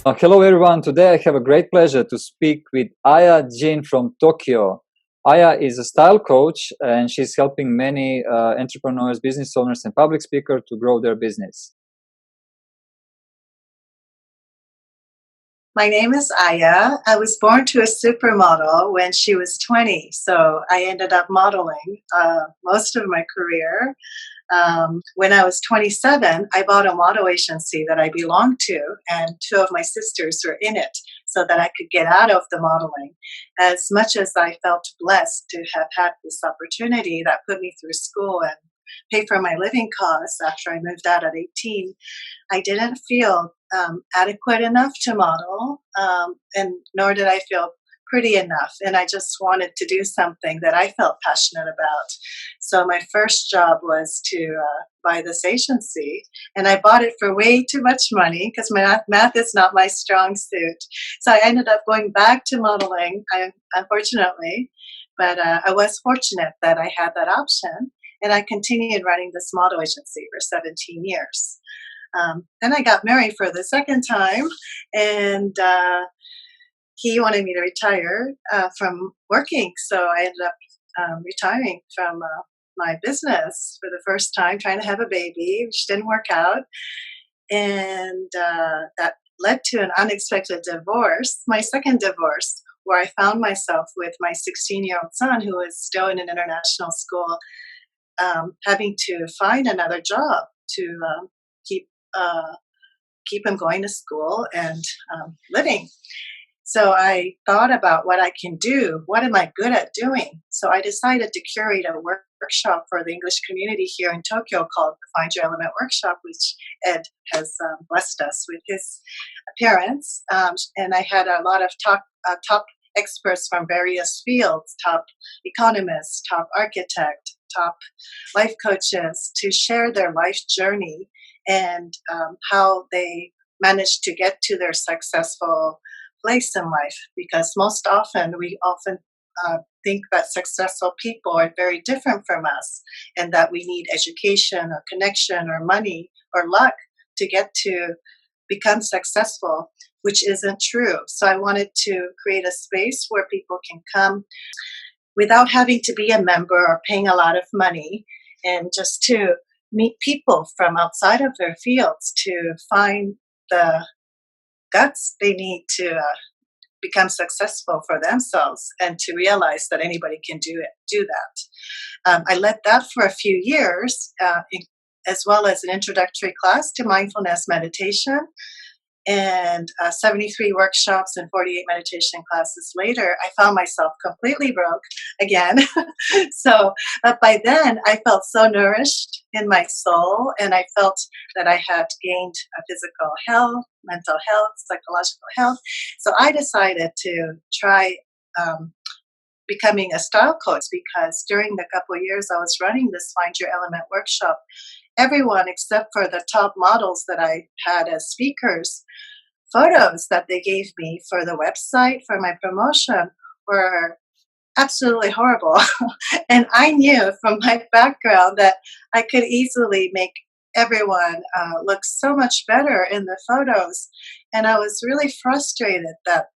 Hello everyone, today I have a great pleasure to speak with Aya Jin from Tokyo. Aya is a style coach and she's helping many entrepreneurs, business owners and public speakers to grow their business. My name is Aya. I was born to a supermodel when she was 20, so I ended up modeling most of my career. When I was 27, I bought a model agency that I belonged to, and two of my sisters were in it so that I could get out of the modeling. As much as I felt blessed to have had this opportunity that put me through school and pay for my living costs after I moved out at 18, I didn't feel adequate enough to model, and nor did I feel pretty enough. And I just wanted to do something that I felt passionate about. So my first job was to buy this agency, and I bought it for way too much money because my math is not my strong suit. So I ended up going back to modeling, unfortunately, but I was fortunate that I had that option. And I continued running this model agency for 17 years. Then I got married for the second time, and he wanted me to retire from working. So I ended up retiring from my business for the first time, trying to have a baby, which didn't work out. And that led to an unexpected divorce, my second divorce, where I found myself with my 16-year-old son, who was still in an international school, having to find another job to keep him going to school and living. So I thought about what I can do. What am I good at doing? So I decided to curate a workshop for the English community here in Tokyo called the Find Your Element Workshop, which Ed has blessed us with his appearance. And I had a lot of top experts from various fields, top economists, top architect, top life coaches, to share their life journey and how they managed to get to their successful place in life. Because most often, we think that successful people are very different from us, and that we need education or connection or money or luck to get to become successful, which isn't true. So I wanted to create a space where people can come without having to be a member or paying a lot of money, and just to meet people from outside of their fields to find the guts they need to become successful for themselves, and to realize that anybody can do that. I led that for a few years, as well as an introductory class to mindfulness meditation. And 73 workshops and 48 meditation classes later, I found myself completely broke again. So by then, I felt so nourished in my soul, and I felt that I had gained physical health, mental health, psychological health. So I decided to try becoming a style coach, because during the couple of years I was running this Find Your Element workshop, everyone except for the top models that I had as speakers, photos that they gave me for the website for my promotion were absolutely horrible. And I knew from my background that I could easily make everyone look so much better in the photos. And I was really frustrated that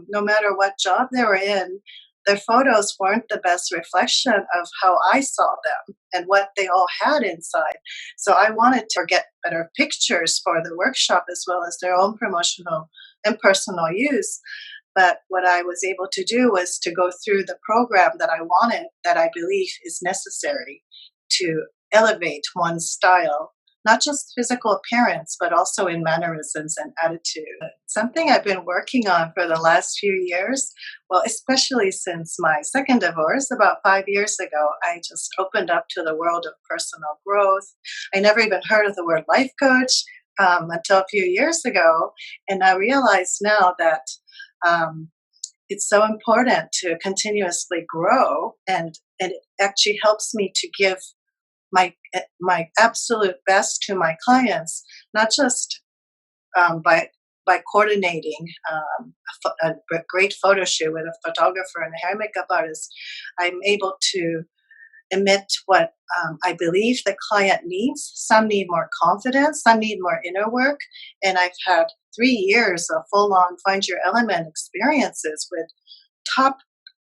no matter what job they were in, their photos weren't the best reflection of how I saw them and what they all had inside. So I wanted to get better pictures for the workshop, as well as their own promotional and personal use. But what I was able to do was to go through the program that I wanted, that I believe is necessary to elevate one's style, not just physical appearance, but also in mannerisms and attitude. Something I've been working on for the last few years, well, especially since my second divorce about 5 years ago. I just opened up to the world of personal growth. I never even heard of the word life coach until a few years ago. And I realize now that it's so important to continuously grow, and it actually helps me to give my absolute best to my clients, not just by coordinating a great photo shoot with a photographer and a hair makeup artist. I'm able to emit what I believe the client needs. Some need more confidence, some need more inner work, and I've had 3 years of full-on Find Your Element experiences with top,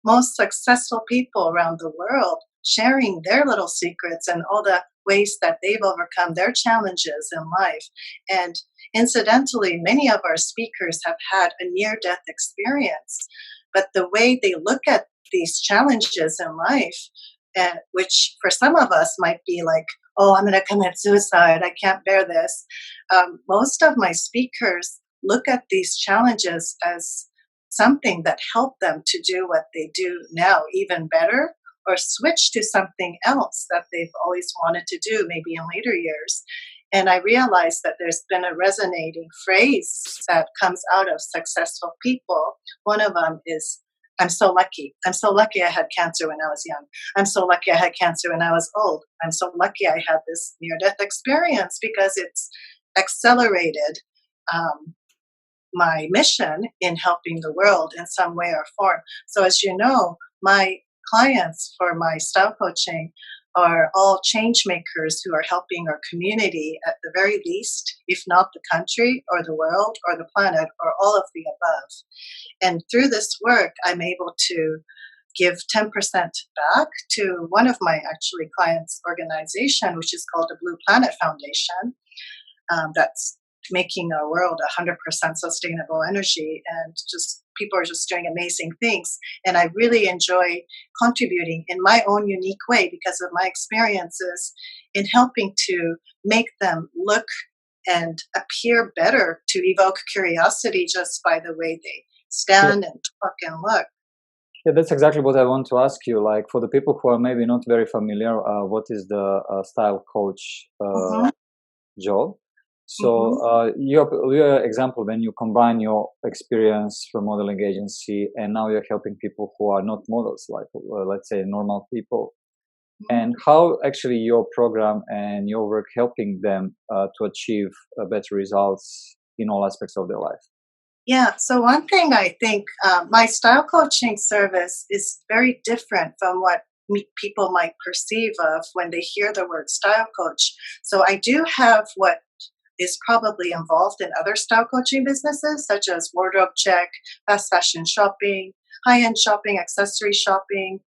most successful people around the world sharing their little secrets and all the ways that they've overcome their challenges in life. And incidentally, many of our speakers have had a near-death experience, but the way they look at these challenges in life, which for some of us might be like, oh, I'm going to commit suicide, I can't bear this. Most of my speakers look at these challenges as something that helped them to do what they do now even better, or switch to something else that they've always wanted to do, maybe in later years. And I realized that there's been a resonating phrase that comes out of successful people. One of them is, I'm so lucky. I'm so lucky I had cancer when I was young. I'm so lucky I had cancer when I was old. I'm so lucky I had this near-death experience because it's accelerated my mission in helping the world in some way or form. So as you know, my clients for my style coaching are all change makers who are helping our community at the very least, if not the country or the world or the planet or all of the above. And through this work, I'm able to give 10% back to one of my actually clients' organization, which is called the Blue Planet Foundation. That's making our world 100% sustainable energy, and just people are just doing amazing things. And I really enjoy contributing in my own unique way because of my experiences in helping to make them look and appear better, to evoke curiosity just by the way they stand and talk and look. Yeah, that's exactly what I want to ask you. Like, for the people who are maybe not very familiar, what is the style coach job? So your example, when you combine your experience from modeling agency and now you're helping people who are not models, like let's say normal people, and how actually your program and your work helping them to achieve better results in all aspects of their life. Yeah, so one thing I think my style coaching service is very different from what people might perceive of when they hear the word style coach. So I do have what is probably involved in other style coaching businesses, such as wardrobe check, fast fashion shopping, high-end shopping, accessory shopping,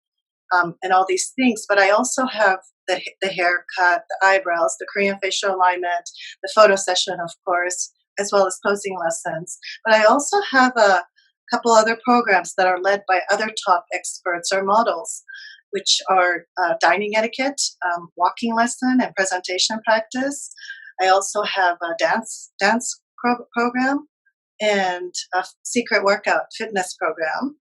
and all these things. But I also have the haircut, the eyebrows, the Korean facial alignment, the photo session, of course, as well as posing lessons. But I also have a couple other programs that are led by other top experts or models, which are dining etiquette, walking lesson, and presentation practice. I also have a dance program and a secret workout fitness program.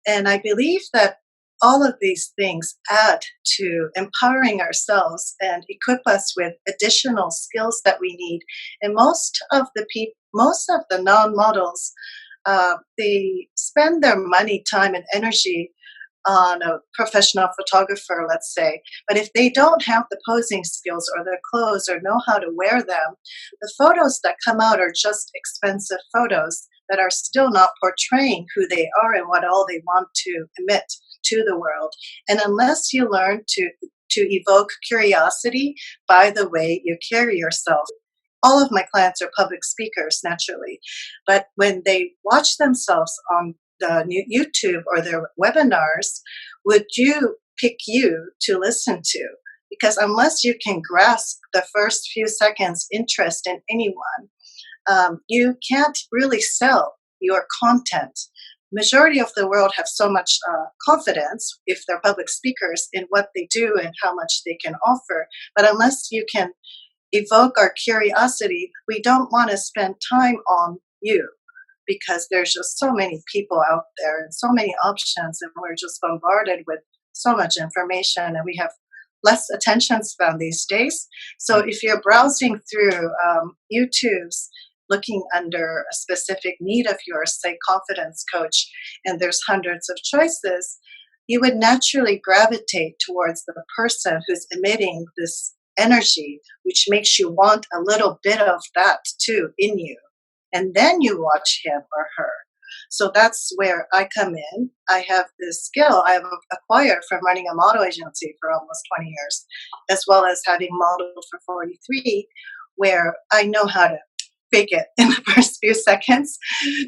And I believe that all of these things add to empowering ourselves and equip us with additional skills that we need. And most of the non-models, they spend their money, time, and energy on a professional photographer, let's say. But if they don't have the posing skills or their clothes or know how to wear them, the photos that come out are just expensive photos that are still not portraying who they are and what all they want to emit to the world. And unless you learn to evoke curiosity by the way you carry yourself, all of my clients are public speakers, naturally. But when they watch themselves on the YouTube or their webinars, would you pick you to listen to? Because unless you can grasp the first few seconds interest in anyone, you can't really sell your content. Majority of the world have so much confidence, if they're public speakers, in what they do and how much they can offer. But unless you can evoke our curiosity, we don't want to spend time on you, because there's just so many people out there and so many options, and we're just bombarded with so much information, and we have less attention span these days. So if you're browsing through YouTube's, looking under a specific need of yours, say confidence coach, and there's hundreds of choices, you would naturally gravitate towards the person who's emitting this energy, which makes you want a little bit of that too in you. And then you watch him or her. So that's where I come in. I have this skill I have acquired from running a model agency for almost 20 years, as well as having modeled for 43, where I know how to fake it in the first few seconds.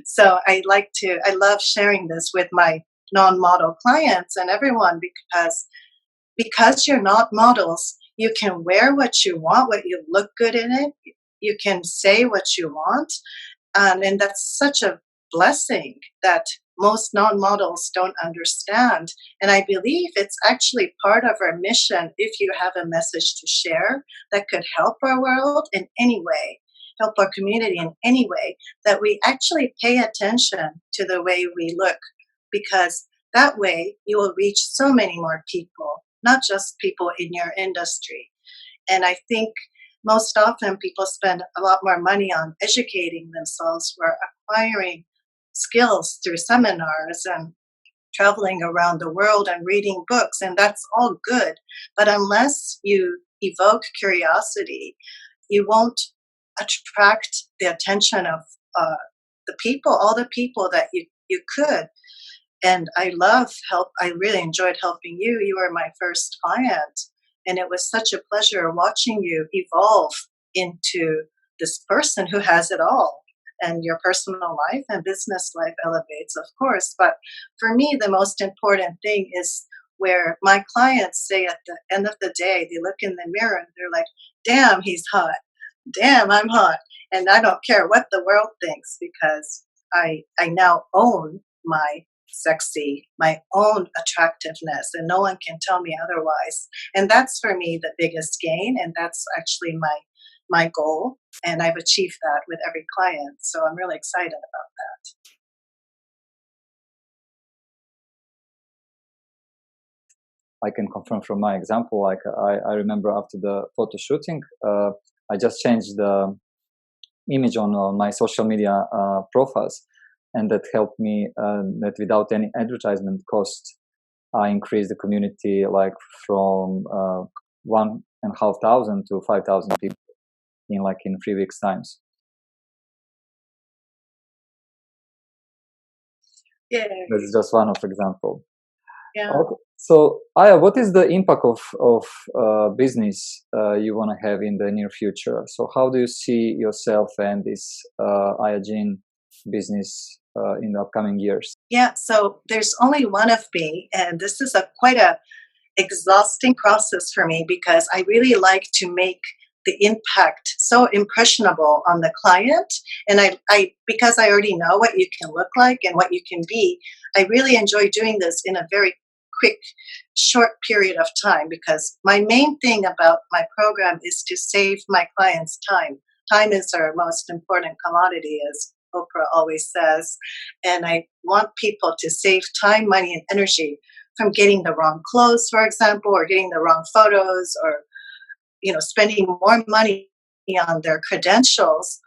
So I love sharing this with my non-model clients and everyone because you're not models, you can wear what you want, what you look good in it. You can say what you want. And that's such a blessing that most non-models don't understand. And I believe it's actually part of our mission if you have a message to share that could help our world in any way, help our community in any way, that we actually pay attention to the way we look, because that way you will reach so many more people, not just people in your industry. And I think most often people spend a lot more money on educating themselves or acquiring skills through seminars and traveling around the world and reading books, and that's all good. But unless you evoke curiosity, you won't attract the attention of the people, all the people that you could. And I really enjoyed helping you. You were my first client. And it was such a pleasure watching you evolve into this person who has it all. And your personal life and business life elevates, of course. But for me, the most important thing is where my clients say at the end of the day, they look in the mirror and they're like, damn, he's hot. Damn, I'm hot. And I don't care what the world thinks, because I now own my sexy, my own attractiveness, and no one can tell me otherwise. And that's for me the biggest gain, and that's actually my goal, and I've achieved that with every client. So I'm really excited about I can confirm from my example. Like I remember after the photo shooting, I just changed the image on my social media profiles, and that helped me that without any advertisement cost, I increased the community like from 1,500 to 5,000 people in 3 weeks times. that. Yeah. That's just one of example. Yeah. Okay. So Aya, what is the impact of business you want to have in the near future? So how do you see yourself and this Aya Jean business in the upcoming years? Yeah. So there's only one of me, and this is quite a exhausting process for me, because I really like to make the impact so impressionable on the client. And I because I already know what you can look like and what you can be, I really enjoy doing this in a very quick, short period of time, because my main thing about my program is to save my clients time. Time is our most important commodity, as Oprah always says. And I want people to save time, money, and energy from getting the wrong clothes, for example, or getting the wrong photos, or spending more money on their credentials,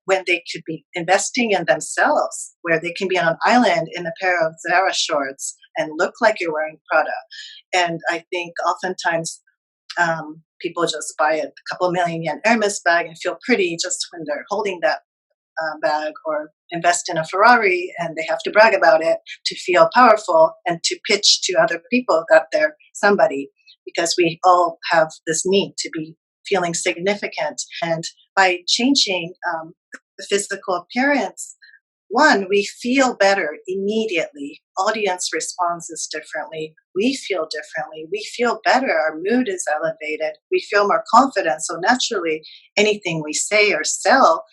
when they could be investing in themselves, where they can be on an island in a pair of Zara shorts and look like you're wearing Prada. And I think oftentimes people just buy a couple million yen Hermes bag and feel pretty just when they're holding that bag, or invest in a Ferrari and they have to brag about it to feel powerful and to pitch to other people that they're somebody, because we all have this need to be feeling significant. And by changing the physical appearance, one, we feel better immediately. Audience responds differently. We feel differently. We feel better. Our mood is elevated. We feel more confident. So naturally, anything we say or sell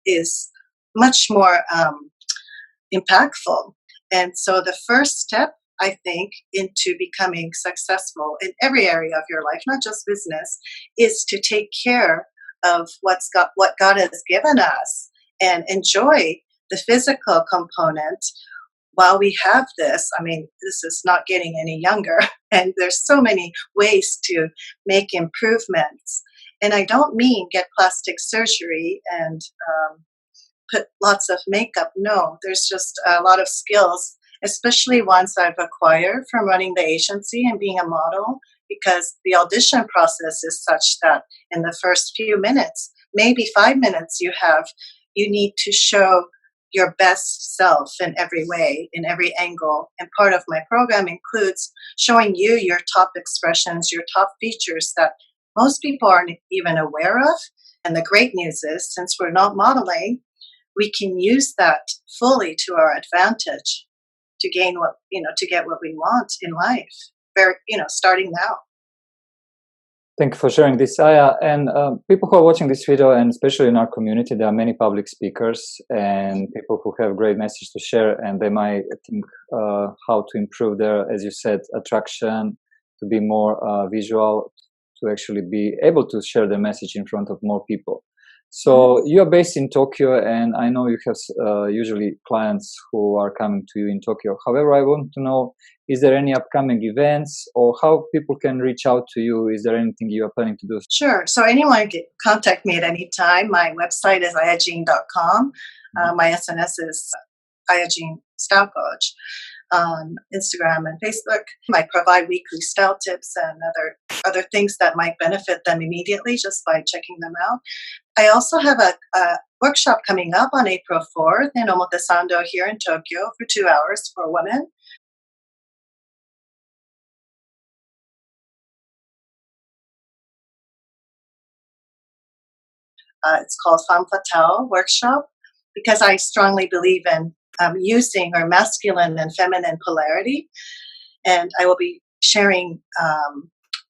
is much more impactful. And so the first step, I think, into becoming successful in every area of your life, not just business, is to take care of what God has given us and enjoy the physical component while we have this. I mean, this is not getting any younger, and there's so many ways to make improvements. And I don't mean get plastic surgery and put lots of makeup. No, there's just a lot of skills, especially ones I've acquired from running the agency and being a model, because the audition process is such that in the first few minutes, maybe 5 minutes you need to show your best self in every way, in every angle. And part of my program includes showing you your top expressions, your top features that most people aren't even aware of. And the great news is, since we're not modeling, we can use that fully to our advantage to gain to get what we want in life. Starting now. Thank you for sharing this, Aya. And people who are watching this video, and especially in our community, there are many public speakers and people who have great message to share, and they might think how to improve their, as you said, attraction, to be more visual, to actually be able to share their message in front of more people. So you are based in Tokyo, and I know you have usually clients who are coming to you in Tokyo. However, I want to know, is there any upcoming events or how people can reach out to you? Is there anything you are planning to do? Sure. So anyone can contact me at any time. My website is ayajin.com. My SNS is Ayajin Style Coach on Instagram and Facebook. I provide weekly style tips and other things that might benefit them immediately just by checking them out. I also have a workshop coming up on April 4th in Omotesando here in Tokyo for 2 hours for women. It's called Femme Fatale workshop because I strongly believe in using our masculine and feminine polarity. And I will be sharing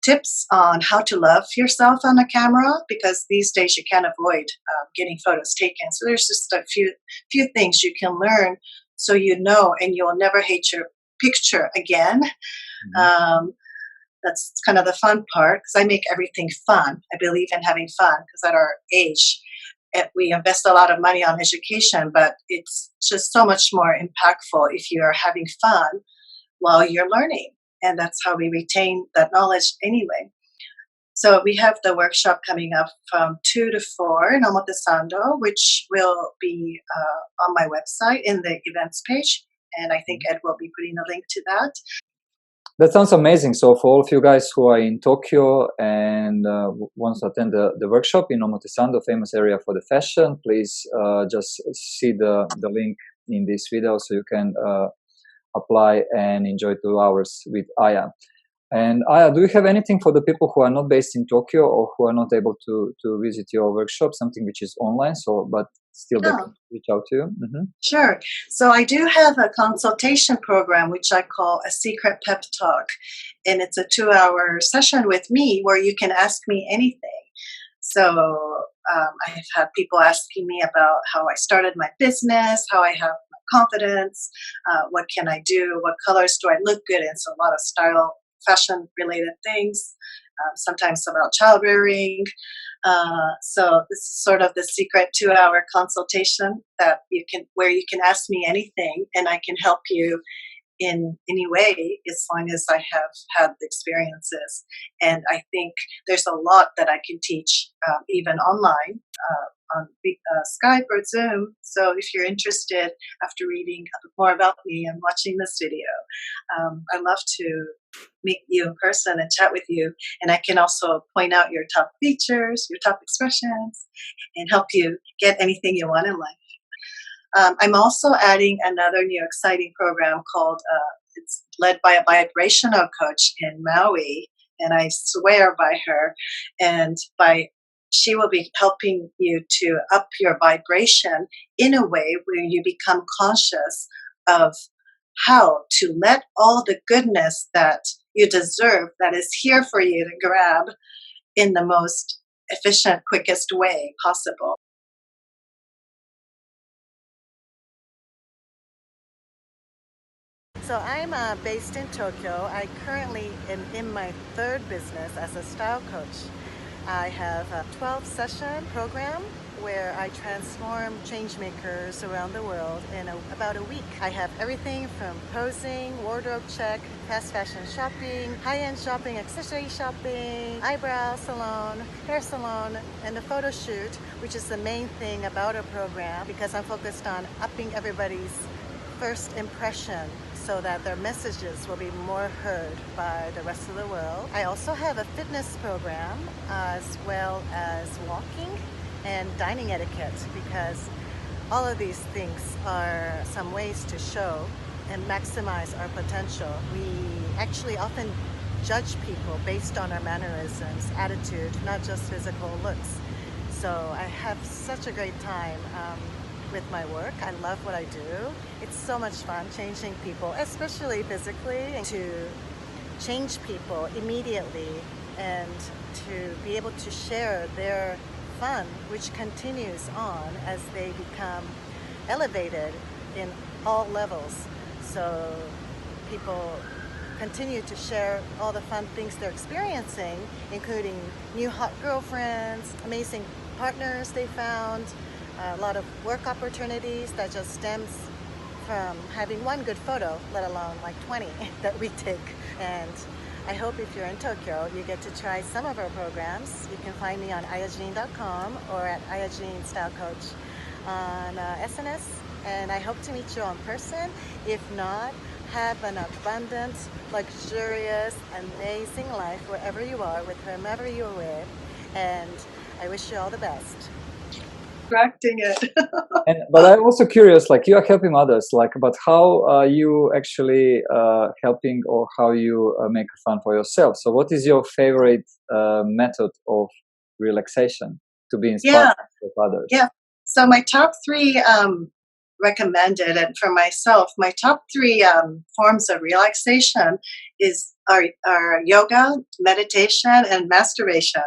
tips on how to love yourself on a camera, because these days you can't avoid getting photos taken. So there's just a few things you can learn so you know, and you'll never hate your picture again. That's kind of the fun part, because I make everything fun. I believe in having fun, because at our age, we invest a lot of money on education, but it's just so much more impactful if you are having fun while you're learning. And that's how we retain that knowledge anyway. So we have the workshop coming up from 2 to 4 in Omotesando, which will be on my website in the events page. And I think Ed will be putting a link to that. That sounds amazing. So for all of you guys who are in Tokyo and want to attend the workshop in Omotesando, famous area for the fashion, please just see the link in this video so you can apply and enjoy 2 hours with Aya. And Aya, do you have anything for the people who are not based in Tokyo or who are not able to visit your workshop, something which is online, but still they can reach out to you? Sure. So I do have a consultation program, which I call a secret pep talk. And it's a 2-hour session with me where you can ask me anything. So I've had people asking me about how I started my business, how I have my confidence, what can I do, what colors do I look good in. So a lot of style, fashion related things, sometimes about child rearing. So this is sort of the secret 2-hour consultation where you can ask me anything and I can help you in any way, as long as I have had the experiences. And I think there's a lot that I can teach, even online, on Skype or Zoom. So if you're interested, after reading a bit more about me and watching this video, I'd love to meet you in person and chat with you. And I can also point out your top features, your top expressions, and help you get anything you want in life. I'm also adding another new exciting program called, it's led by a vibrational coach in Maui, and I swear by her, and she will be helping you to up your vibration in a way where you become conscious of how to let all the goodness that you deserve, that is here for you to grab, in the most efficient, quickest way possible. So I'm based in Tokyo. I currently am in my 3rd business as a style coach. I have a 12-session program where I transform change makers around the world in about a week. I have everything from posing, wardrobe check, fast fashion shopping, high-end shopping, accessory shopping, eyebrow salon, hair salon, and a photo shoot, which is the main thing about our program, because I'm focused on upping everybody's first impression so that their messages will be more heard by the rest of the world. I also have a fitness program as well as walking and dining etiquette, because all of these things are some ways to show and maximize our potential. We actually often judge people based on our mannerisms, attitude, not just physical looks. So I have such a great time with my work. I love what I do. It's so much fun changing people, especially physically, and to change people immediately and to be able to share their fun, which continues on as they become elevated in all levels. So people continue to share all the fun things they're experiencing, including new hot girlfriends, amazing partners they found, a lot of work opportunities that just stems from having one good photo, let alone like 20 that we take. And I hope if you're in Tokyo, you get to try some of our programs. You can find me on ayajin.com or at Ayajin Style Coach on SNS. And I hope to meet you in person. If not, have an abundant, luxurious, amazing life wherever you are, with whomever you're with. And I wish you all the best. Correcting it. But I'm also curious, like you are helping others, like about how are you actually helping, or how you make fun for yourself. So what is your favorite method of relaxation to be inspired with others? Yeah. So my top three recommended, and for myself, my top three forms of relaxation are yoga, meditation, and masturbation.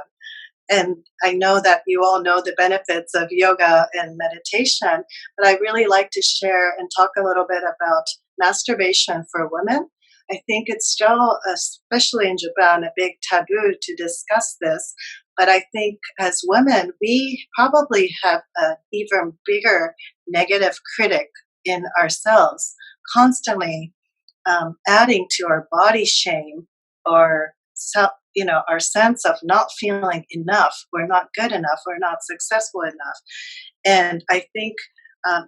And I know that you all know the benefits of yoga and meditation, but I really like to share and talk a little bit about masturbation for women. I think it's still, especially in Japan, a big taboo to discuss this. But I think as women, we probably have an even bigger negative critic in ourselves, constantly adding to our body shame or our sense of not feeling enough. We're not good enough. We're not successful enough. And I think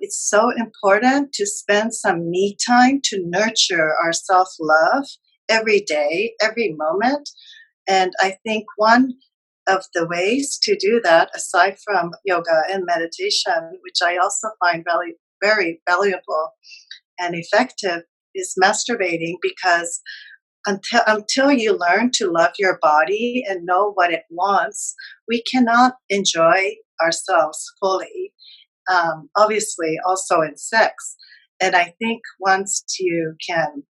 it's so important to spend some me time to nurture our self love every day, every moment. And I think one of the ways to do that, aside from yoga and meditation, which I also find very valuable and effective, is masturbating, because until you learn to love your body and know what it wants, we cannot enjoy ourselves fully. Obviously, also in sex. And I think once you can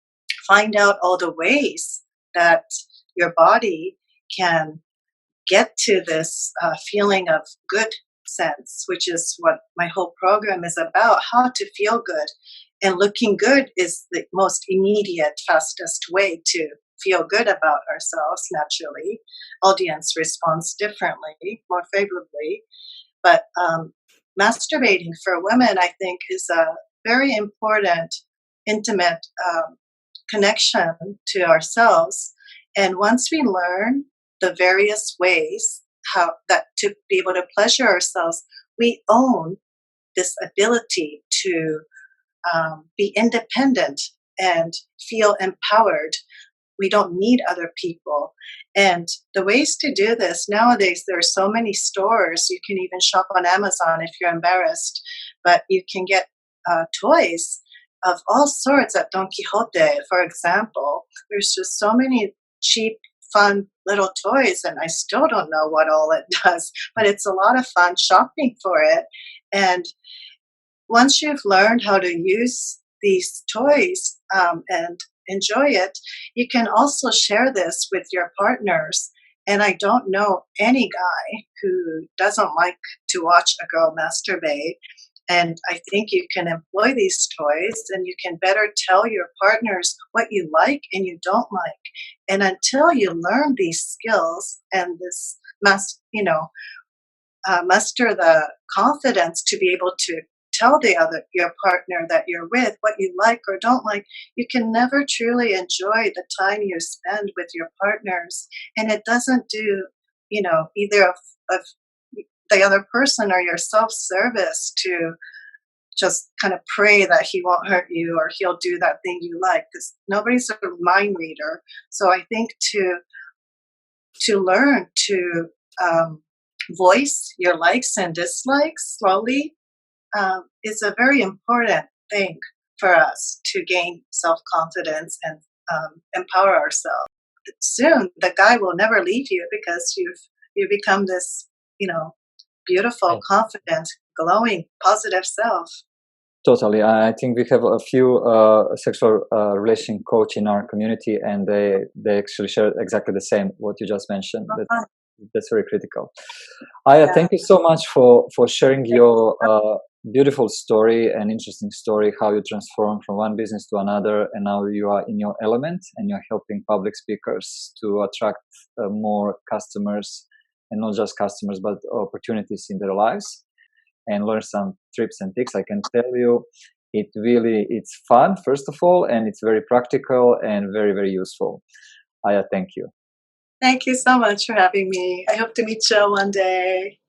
find out all the ways that your body can get to this feeling of good sense, which is what my whole program is about, how to feel good. And looking good is the most immediate, fastest way to feel good about ourselves naturally. Audience responds differently, more favorably. But masturbating for women, I think, is a very important, intimate connection to ourselves. And once we learn the various ways how that to be able to pleasure ourselves, we own this ability to be independent and feel empowered. We don't need other people. And the ways to do this nowadays, there are so many stores. You can even shop on Amazon if you're embarrassed, but you can get toys of all sorts at Don Quixote, for example. There's just so many cheap, fun little toys, and I still don't know what all it does, but it's a lot of fun shopping for it. And once you've learned how to use these toys and enjoy it, you can also share this with your partners. And I don't know any guy who doesn't like to watch a girl masturbate. And I think you can employ these toys, and you can better tell your partners what you like and you don't like. And until you learn these skills and this muster the confidence to be able to tell your partner that you're with what you like or don't like, you can never truly enjoy the time you spend with your partners. And it doesn't do, either of the other person or your self-service to just kind of pray that he won't hurt you or he'll do that thing you like, because nobody's a mind reader. So I think to learn to voice your likes and dislikes slowly is a very important thing for us to gain self-confidence and empower ourselves. Soon, the guy will never leave you because you've become this, beautiful, confident, glowing, positive self. Totally. I think we have a few sexual relation coach in our community, and they actually share exactly the same what you just mentioned. That's very critical. Aya, thank you so much for sharing your beautiful story and interesting story, how you transform from one business to another, and now you are in your element and you're helping public speakers to attract more customers, and not just customers, but opportunities in their lives, and learn some tips and tricks. I can tell you it's fun, first of all, and it's very practical and very, very useful. Aya, thank you. Thank you so much for having me. I hope to meet you one day.